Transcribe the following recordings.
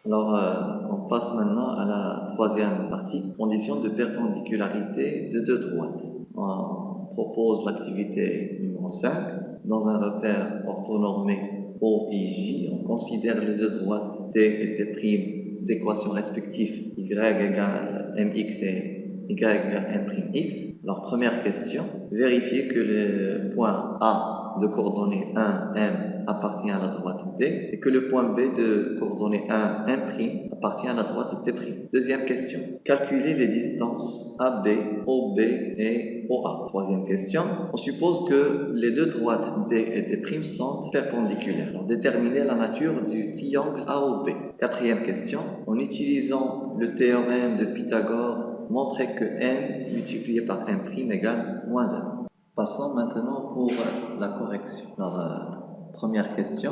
Alors, on passe maintenant à la troisième partie, conditions de perpendicularité de deux droites. On propose l'activité numéro 5. Dans un repère orthonormé OIJ, on considère les deux droites D et T' d'équations respectives y égale mx et y égale m'x. Alors, première question, vérifier que le point A de coordonnées 1, M appartient à la droite D et que le point B de coordonnées 1, M' appartient à la droite D'. Deuxième question, calculer les distances AB, OB et OA. Troisième question, on suppose que les deux droites D et D' sont perpendiculaires. Alors, déterminer la nature du triangle AOB. Quatrième question, en utilisant le théorème de Pythagore, montrer que n multiplié par M' égale moins 1. Passons maintenant pour la correction. Alors, première question,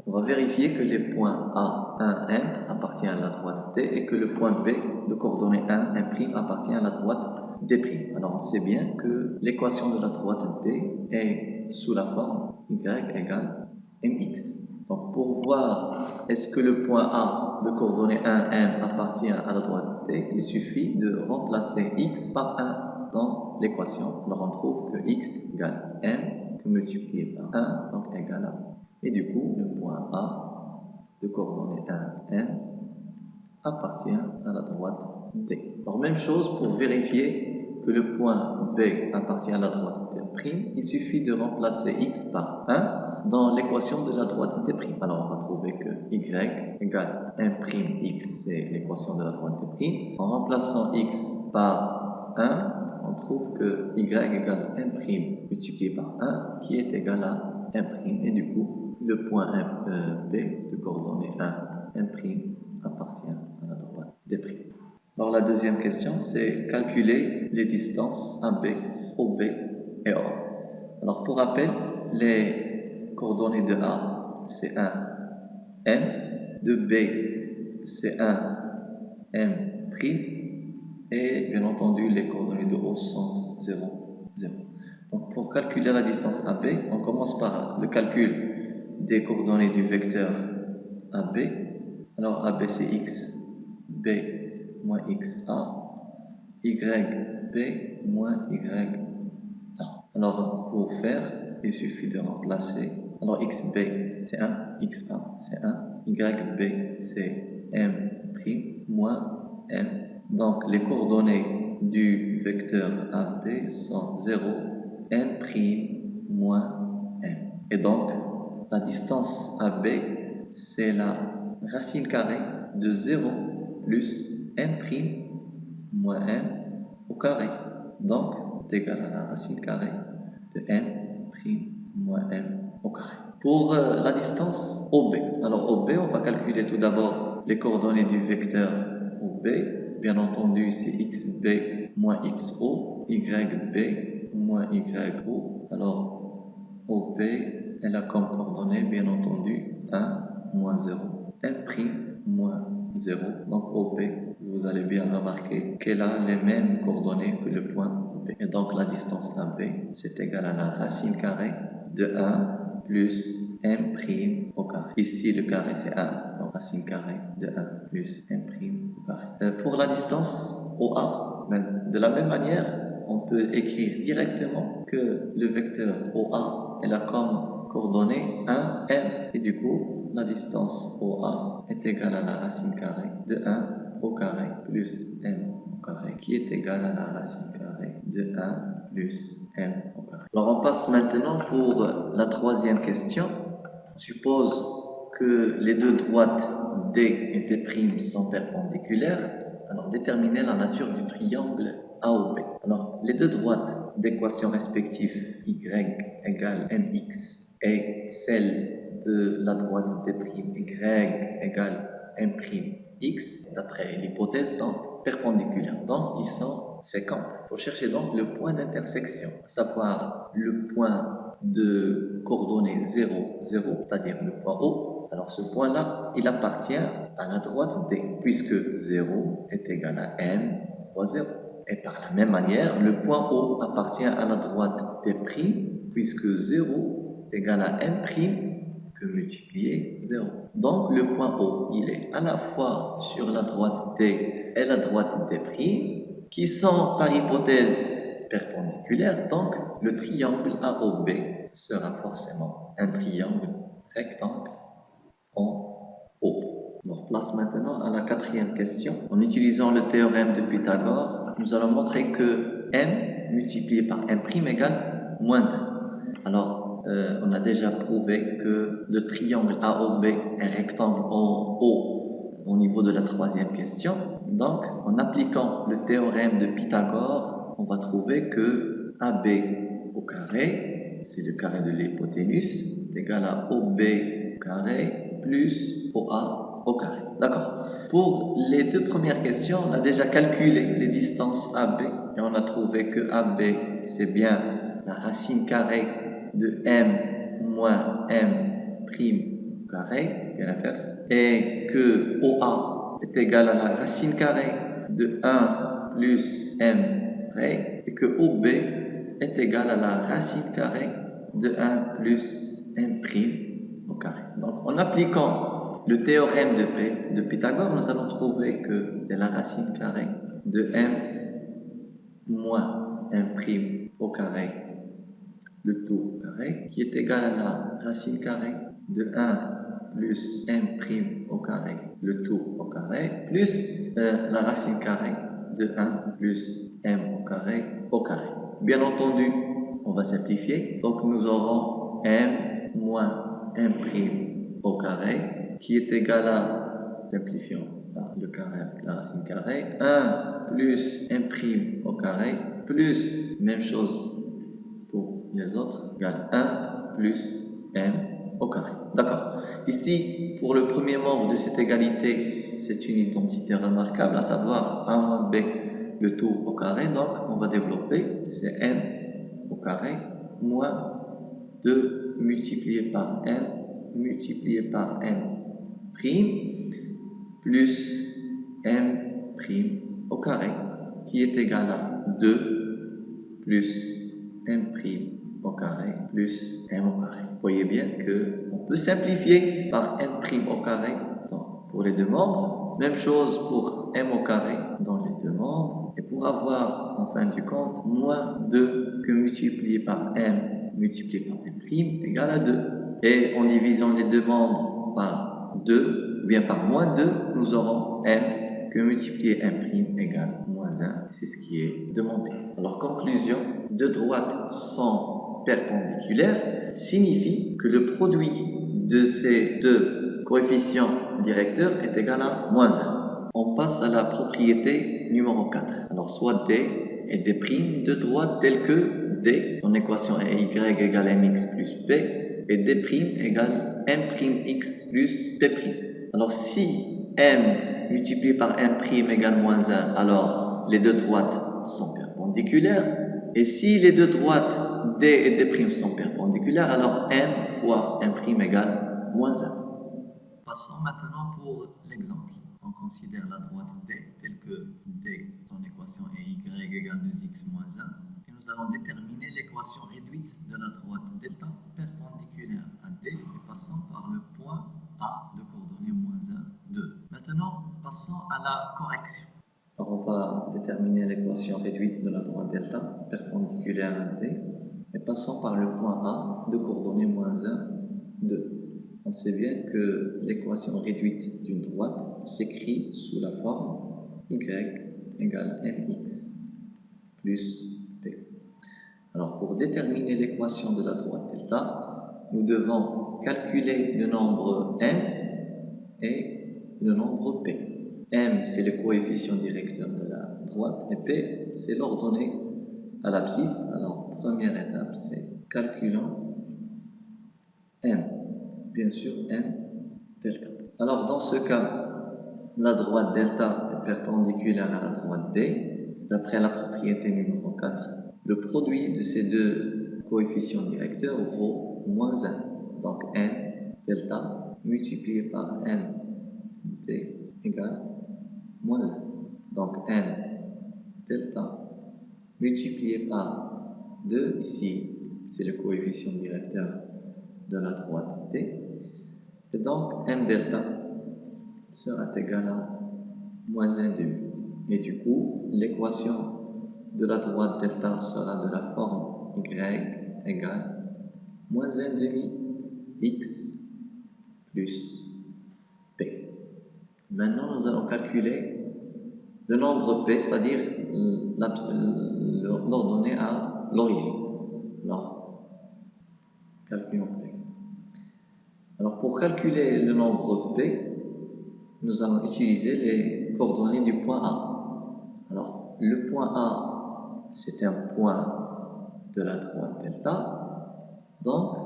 on va vérifier que les points A, 1, M appartiennent à la droite D et que le point B de coordonnées 1, M' appartient à la droite D'. Alors, on sait bien que l'équation de la droite D est sous la forme Y égale MX. Donc, pour voir est-ce que le point A de coordonnées 1, M appartient à la droite D, il suffit de remplacer X par 1 dans l'équation. Alors, on trouve que X égale M, que multiplié par 1, donc égal à. Et du coup, le point A de coordonnées 1, M appartient à la droite D. Alors, même chose pour vérifier que le point B appartient à la droite D', il suffit de remplacer X par 1 dans l'équation de la droite D'. Alors, on va trouver que Y égale M'X, c'est l'équation de la droite D'. En remplaçant X par 1, on trouve que Y égale M' multiplié par 1, qui est égal à M'. Et du coup, le point B de coordonnées 1, M' appartient à la droite D'. Alors, la deuxième question, c'est calculer les distances AB, OB et O. Alors, pour rappel, les coordonnées de A, c'est 1, M, de B, c'est 1, M', et bien entendu, les coordonnées de O sont 0, 0. Donc, pour calculer la distance AB, on commence par le calcul des coordonnées du vecteur AB. Alors, AB, c'est X, B, moins XA, YB, moins YA. Alors, pour faire, il suffit de remplacer. Alors, XB, c'est 1, XA, c'est 1, YB, c'est M', moins M. Donc, les coordonnées du vecteur AB sont 0, M', moins M. Et donc, la distance AB, c'est la racine carrée de 0 plus M', moins M au carré. Donc, c'est égal à la racine carrée de M' moins M au carré. Pour la distance OB, alors OB, on va calculer tout d'abord les coordonnées du vecteur OB. Bien entendu, c'est XB moins XO, YB moins YO. Alors, OB, elle a comme coordonnées, bien entendu, 1, moins 0, M' moins 0. Donc, OB, vous allez bien remarquer qu'elle a les mêmes coordonnées que le point OB. Et donc, la distance AB, c'est égal à la racine carrée de 1 plus M' au carré. Ici, le carré, c'est 1. Donc, racine carrée de 1 plus M' au carré. Pour la distance OA, de la même manière, on peut écrire directement que le vecteur OA, elle a comme coordonnées 1, M. Et du coup, la distance OA est égale à la racine carrée de 1 au carré plus M au carré, qui est égal à la racine carrée de 1 plus M au carré. Alors, on passe maintenant pour la troisième question. On suppose que les deux droites D et D' sont perpendiculaires. Alors, déterminer la nature du triangle AOB. Alors, les deux droites d'équation respectives Y égale MX et celle de la droite D', Y égale M'X, d'après l'hypothèse, sont perpendiculaires. Donc, ils sont séquentes. Il faut chercher donc le point d'intersection, à savoir le point de coordonnées 0, 0, c'est-à-dire le point O. Alors, ce point-là, il appartient à la droite D, puisque 0 est égal à n fois 0. Et par la même manière, le point O appartient à la droite D', puisque 0 est égal à M', que que multiplier 0. Donc le point O, il est à la fois sur la droite D et la droite D', qui sont par hypothèse perpendiculaires, donc le triangle AOB sera forcément un triangle rectangle en O. Alors place maintenant à la quatrième question. En utilisant le théorème de Pythagore, nous allons montrer que M multiplié par M' égale moins 1. Alors, on a déjà prouvé que le triangle AOB est rectangle en O au niveau de la troisième question. Donc, en appliquant le théorème de Pythagore, on va trouver que AB au carré, c'est le carré de l'hypoténuse, est égal à OB au carré plus OA au carré. D'accord. Pour les deux premières questions, on a déjà calculé les distances AB et on a trouvé que AB, c'est bien la racine carrée de M moins M prime au carré, bien l'inverse, et que OA est égal à la racine carrée de 1 plus M près, et que OB est égal à la racine carrée de 1 plus M prime au carré. Donc, en appliquant le théorème de Pythagore, nous allons trouver que c'est la racine carrée de M moins M prime au carré, le tout carré, qui est égal à la racine carrée de 1 plus M prime au carré, le tout au carré, plus la racine carrée de 1 plus M au carré au carré. Bien entendu, on va simplifier. Donc nous aurons M moins M prime au carré, qui est égal à, simplifions par le carré avec la racine carrée, 1 plus M prime au carré, plus, même chose pour les autres, égale 1 plus M au carré. D'accord. Ici, pour le premier membre de cette égalité, c'est une identité remarquable, à savoir 1 moins B, le tout au carré. Donc, on va développer, c'est M au carré moins 2 multiplié par M multiplié par M prime plus M prime au carré, qui est égal à 2 plus M prime au carré plus M au carré. Vous voyez bien qu'on peut simplifier par M prime au carré pour les deux membres. Même chose pour M au carré dans les deux membres. Et pour avoir, en fin du compte, moins 2 que multiplié par M multiplié par M prime égale à 2. Et en divisant les deux membres par 2, ou bien par moins 2, nous aurons M que multiplier M' égale moins 1. C'est ce qui est demandé. Alors, conclusion, deux droites sont perpendiculaires signifie que le produit de ces deux coefficients directeurs est égal à moins 1. On passe à la propriété numéro 4. Alors, soit D et D' de droite telles que D, son équation est Y égale mx plus B, et D' égale m'x plus D'. Alors, si M multiplié par M' égale moins 1, alors les deux droites sont perpendiculaires. Et si les deux droites D et D' sont perpendiculaires, alors M fois M' égale moins 1. Passons maintenant pour l'exemple. On considère la droite D telle que D, son équation est Y égale 2x moins 1. Et nous allons déterminer l'équation réduite de la droite delta perpendiculaire à D et passant par le point A de coordonnées moins 1, 2. Maintenant, passons à la correction. Alors on va déterminer l'équation réduite de la droite delta perpendiculaire à D et passons par le point A de coordonnées moins 1, 2. On sait bien que l'équation réduite d'une droite s'écrit sous la forme y égale mx plus b. Alors pour déterminer l'équation de la droite delta, nous devons calculer le nombre m et le nombre p. M, c'est le coefficient directeur de la droite, et P, c'est l'ordonnée à l'abscisse. Alors, première étape, c'est calculons M. Bien sûr, M delta. Alors, dans ce cas, la droite delta est perpendiculaire à la droite D. D'après la propriété numéro 4, le produit de ces deux coefficients directeurs vaut moins 1. Donc, M delta multiplié par M D égale moins 1. Donc, M delta multiplié par 2, ici, c'est le coefficient directeur de la droite D, Donc, m delta sera égal à moins 1 demi. Et du coup, l'équation de la droite delta sera de la forme y égale moins 1 demi x plus p. Maintenant, nous allons calculer le nombre p, c'est-à-dire l'ordonnée à l'origine. Alors, calculons p. Alors, pour calculer le nombre p, nous allons utiliser les coordonnées du point A. Alors, le point A, c'est un point de la droite delta. Donc,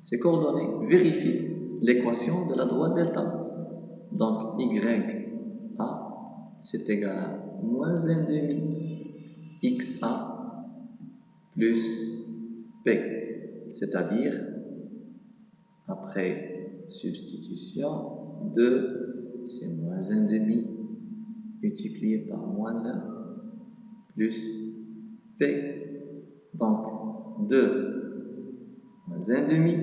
ces coordonnées vérifient l'équation de la droite delta. Donc, y A, c'est égal à moins 1 demi xa plus p, c'est-à-dire, après substitution, 2, c'est moins 1 demi multiplié par moins 1 plus p. Donc, 2 moins 1 demi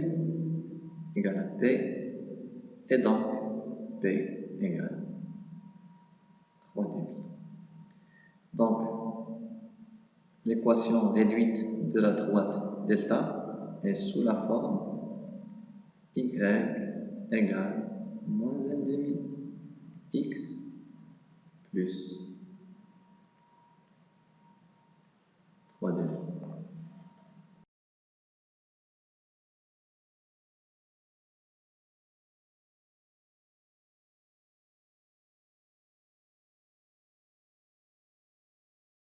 égale à p, et donc p égale 3 demi. Donc, l'équation réduite de la droite delta est sous la forme y égale moins 1 demi x plus